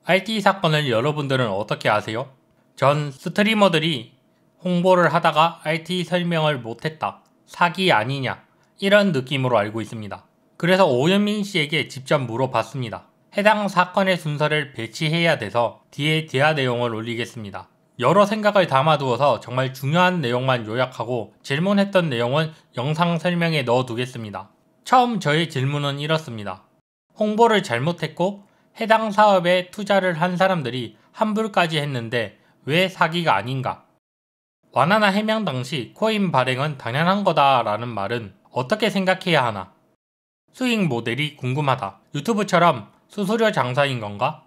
IT 사건을 여러분들은 어떻게 아세요? 전 스트리머들이 홍보를 하다가 IT 설명을 못했다, 사기 아니냐, 이런 느낌으로 알고 있습니다. 그래서 오현민 씨에게 직접 물어봤습니다. 해당 사건의 순서를 배치해야 돼서 뒤에 대화 내용을 올리겠습니다. 여러 생각을 담아두어서 정말 중요한 내용만 요약하고 질문했던 내용은 영상 설명에 넣어두겠습니다. 처음 저의 질문은 이렇습니다. 홍보를 잘못했고 해당 사업에 투자를 한 사람들이 환불까지 했는데 왜 사기가 아닌가? 완화나 해명 당시 코인 발행은 당연한 거다 라는 말은 어떻게 생각해야 하나? 수익 모델이 궁금하다. 유튜브처럼 수수료 장사인 건가?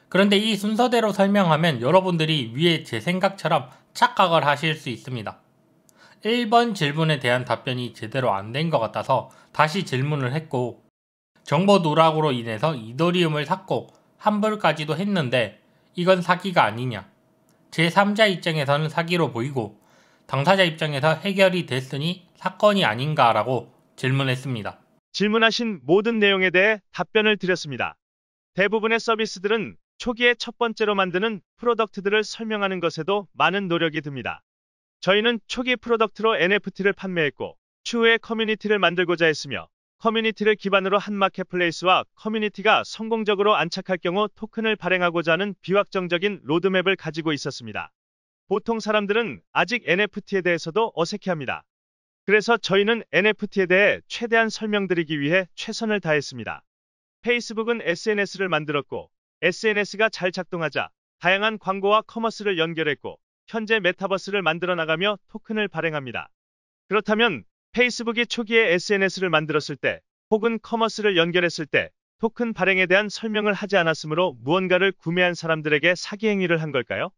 그런데 이 순서대로 설명하면 여러분들이 위에 제 생각처럼 착각을 하실 수 있습니다. 1번 질문에 대한 답변이 제대로 안 된 것 같아서 다시 질문을 했고, 정보 누락으로 인해서 이더리움을 샀고 환불까지도 했는데 이건 사기가 아니냐? 제3자 입장에서는 사기로 보이고 당사자 입장에서 해결이 됐으니 사건이 아닌가라고 질문했습니다. 질문하신 모든 내용에 대해 답변을 드렸습니다. 대부분의 서비스들은 초기에 첫 번째로 만드는 프로덕트들을 설명하는 것에도 많은 노력이 듭니다. 저희는 초기 프로덕트로 NFT를 판매했고 추후에 커뮤니티를 만들고자 했으며 커뮤니티를 기반으로 한 마켓플레이스와 커뮤니티가 성공적으로 안착할 경우 토큰을 발행하고자 하는 비확정적인 로드맵을 가지고 있었습니다. 보통 사람들은 아직 NFT에 대해서도 어색해합니다. 그래서 저희는 NFT에 대해 최대한 설명드리기 위해 최선을 다했습니다. 페이스북은 SNS를 만들었고 SNS가 잘 작동하자 다양한 광고와 커머스를 연결했고 현재 메타버스를 만들어 나가며 토큰을 발행합니다. 그렇다면 페이스북이 초기에 SNS를 만들었을 때 혹은 커머스를 연결했을 때 토큰 발행에 대한 설명을 하지 않았으므로 무언가를 구매한 사람들에게 사기 행위를 한 걸까요?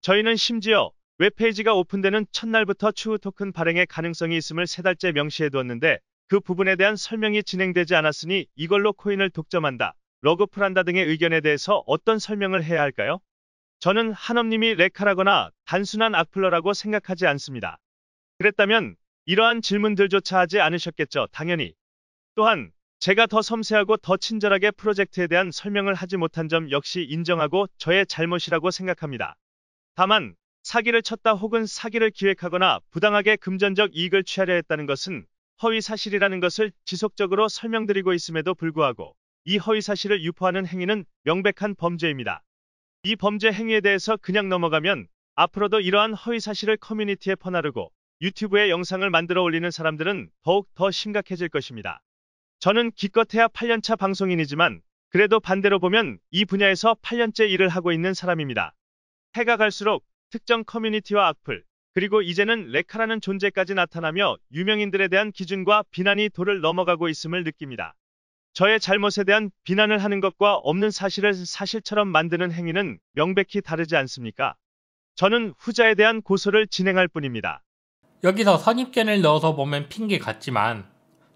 저희는 심지어 웹페이지가 오픈되는 첫날부터 추후 토큰 발행의 가능성이 있음을 3달째 명시해 두었는데 그 부분에 대한 설명이 진행되지 않았으니 이걸로 코인을 독점한다, 러그풀한다 등의 의견에 대해서 어떤 설명을 해야 할까요? 저는 한엄님이 레카라거나 단순한 악플러라고 생각하지 않습니다. 그랬다면 이러한 질문들조차 하지 않으셨겠죠, 당연히. 또한 제가 더 섬세하고 더 친절하게 프로젝트에 대한 설명을 하지 못한 점 역시 인정하고 저의 잘못이라고 생각합니다. 다만 사기를 쳤다 혹은 사기를 기획하거나 부당하게 금전적 이익을 취하려 했다는 것은 허위사실이라는 것을 지속적으로 설명드리고 있음에도 불구하고 이 허위사실을 유포하는 행위는 명백한 범죄입니다. 이 범죄 행위에 대해서 그냥 넘어가면 앞으로도 이러한 허위사실을 커뮤니티에 퍼나르고 유튜브에 영상을 만들어 올리는 사람들은 더욱 더 심각해질 것입니다. 저는 기껏해야 8년차 방송인이지만 그래도 반대로 보면 이 분야에서 8년째 일을 하고 있는 사람입니다. 해가 갈수록 특정 커뮤니티와 악플, 그리고 이제는 레카라는 존재까지 나타나며 유명인들에 대한 기준과 비난이 도를 넘어가고 있음을 느낍니다. 저의 잘못에 대한 비난을 하는 것과 없는 사실을 사실처럼 만드는 행위는 명백히 다르지 않습니까? 저는 후자에 대한 고소를 진행할 뿐입니다. 여기서 선입견을 넣어서 보면 핑계 같지만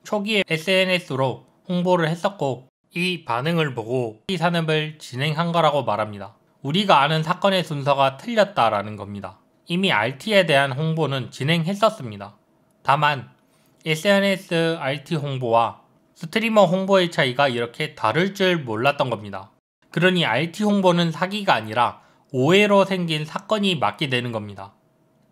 초기에 SNS로 홍보를 했었고 이 반응을 보고 이 산업을 진행한 거라고 말합니다. 우리가 아는 사건의 순서가 틀렸다라는 겁니다. 이미 RT에 대한 홍보는 진행했었습니다. 다만 SNS RT 홍보와 스트리머 홍보의 차이가 이렇게 다를 줄 몰랐던 겁니다. 그러니 RT 홍보는 사기가 아니라 오해로 생긴 사건이 맞게 되는 겁니다.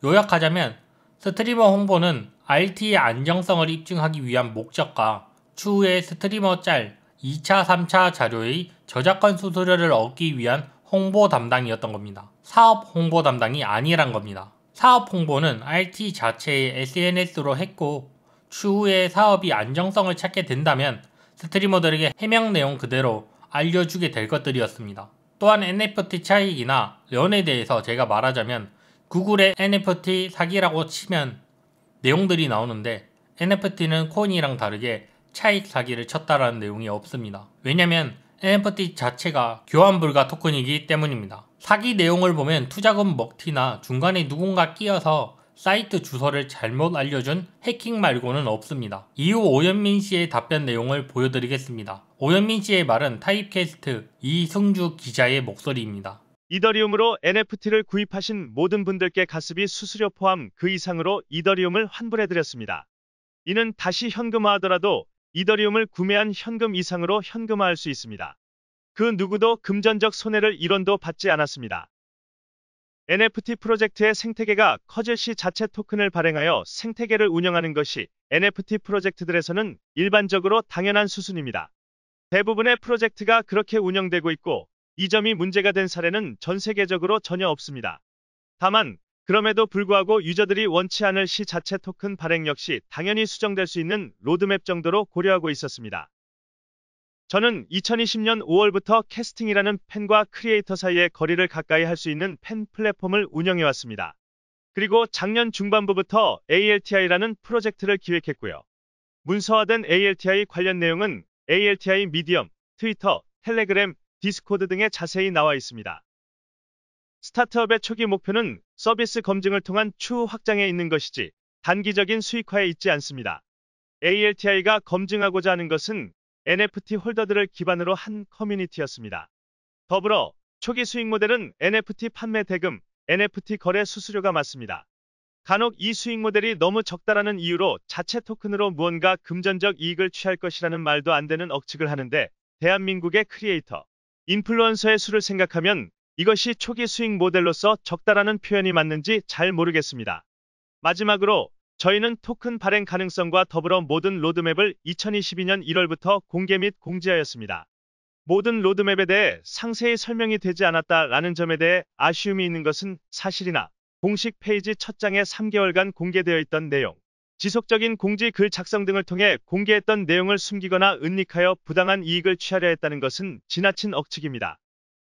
요약하자면 스트리머 홍보는 RT의 안정성을 입증하기 위한 목적과 추후에 스트리머 짤 2차, 3차 자료의 저작권 수수료를 얻기 위한 홍보 담당이었던 겁니다. 사업 홍보 담당이 아니란 겁니다. 사업 홍보는 RT 자체의 SNS로 했고 추후에 사업이 안정성을 찾게 된다면 스트리머들에게 해명 내용 그대로 알려주게 될 것들이었습니다. 또한 NFT 차익이나 런에 대해서 제가 말하자면 구글의 NFT 사기라고 치면 내용들이 나오는데 NFT는 코인이랑 다르게 차익 사기를 쳤다라는 내용이 없습니다. 왜냐면 NFT 자체가 교환 불가 토큰이기 때문입니다. 사기 내용을 보면 투자금 먹튀나 중간에 누군가 끼어서 사이트 주소를 잘못 알려준 해킹 말고는 없습니다. 이후 오현민 씨의 답변 내용을 보여드리겠습니다. 오현민 씨의 말은 타입캐스트 이승주 기자의 목소리입니다. 이더리움으로 NFT를 구입하신 모든 분들께 가스비 수수료 포함 그 이상으로 이더리움을 환불해드렸습니다. 이는 다시 현금화하더라도 이더리움을 구매한 현금 이상으로 현금화할 수 있습니다. 그 누구도 금전적 손해를 1원도 받지 않았습니다. NFT 프로젝트의 생태계가 커질 시 자체 토큰을 발행하여 생태계를 운영하는 것이 NFT 프로젝트들에서는 일반적으로 당연한 수순입니다. 대부분의 프로젝트가 그렇게 운영되고 있고 이 점이 문제가 된 사례는 전 세계적으로 전혀 없습니다. 다만 그럼에도 불구하고 유저들이 원치 않을 시 자체 토큰 발행 역시 당연히 수정될 수 있는 로드맵 정도로 고려하고 있었습니다. 저는 2020년 5월부터 캐스팅이라는 팬과 크리에이터 사이의 거리를 가까이 할 수 있는 팬 플랫폼을 운영해왔습니다. 그리고 작년 중반부부터 ALTI라는 프로젝트를 기획했고요. 문서화된 ALTI 관련 내용은 ALTI 미디엄, 트위터, 텔레그램, 디스코드 등에 자세히 나와 있습니다. 스타트업의 초기 목표는 서비스 검증을 통한 추후 확장에 있는 것이지 단기적인 수익화에 있지 않습니다. ALTI가 검증하고자 하는 것은 NFT 홀더들을 기반으로 한 커뮤니티였습니다. 더불어 초기 수익 모델은 NFT 판매 대금, NFT 거래 수수료가 맞습니다. 간혹 이 수익 모델이 너무 적다라는 이유로 자체 토큰으로 무언가 금전적 이익을 취할 것이라는 말도 안 되는 억측을 하는데 대한민국의 크리에이터, 인플루언서의 수를 생각하면 이것이 초기 수익 모델로서 적다라는 표현이 맞는지 잘 모르겠습니다. 마지막으로 저희는 토큰 발행 가능성과 더불어 모든 로드맵을 2022년 1월부터 공개 및 공지하였습니다. 모든 로드맵에 대해 상세히 설명이 되지 않았다라는 점에 대해 아쉬움이 있는 것은 사실이나 공식 페이지 첫 장에 3개월간 공개되어 있던 내용, 지속적인 공지 글 작성 등을 통해 공개했던 내용을 숨기거나 은닉하여 부당한 이익을 취하려 했다는 것은 지나친 억측입니다.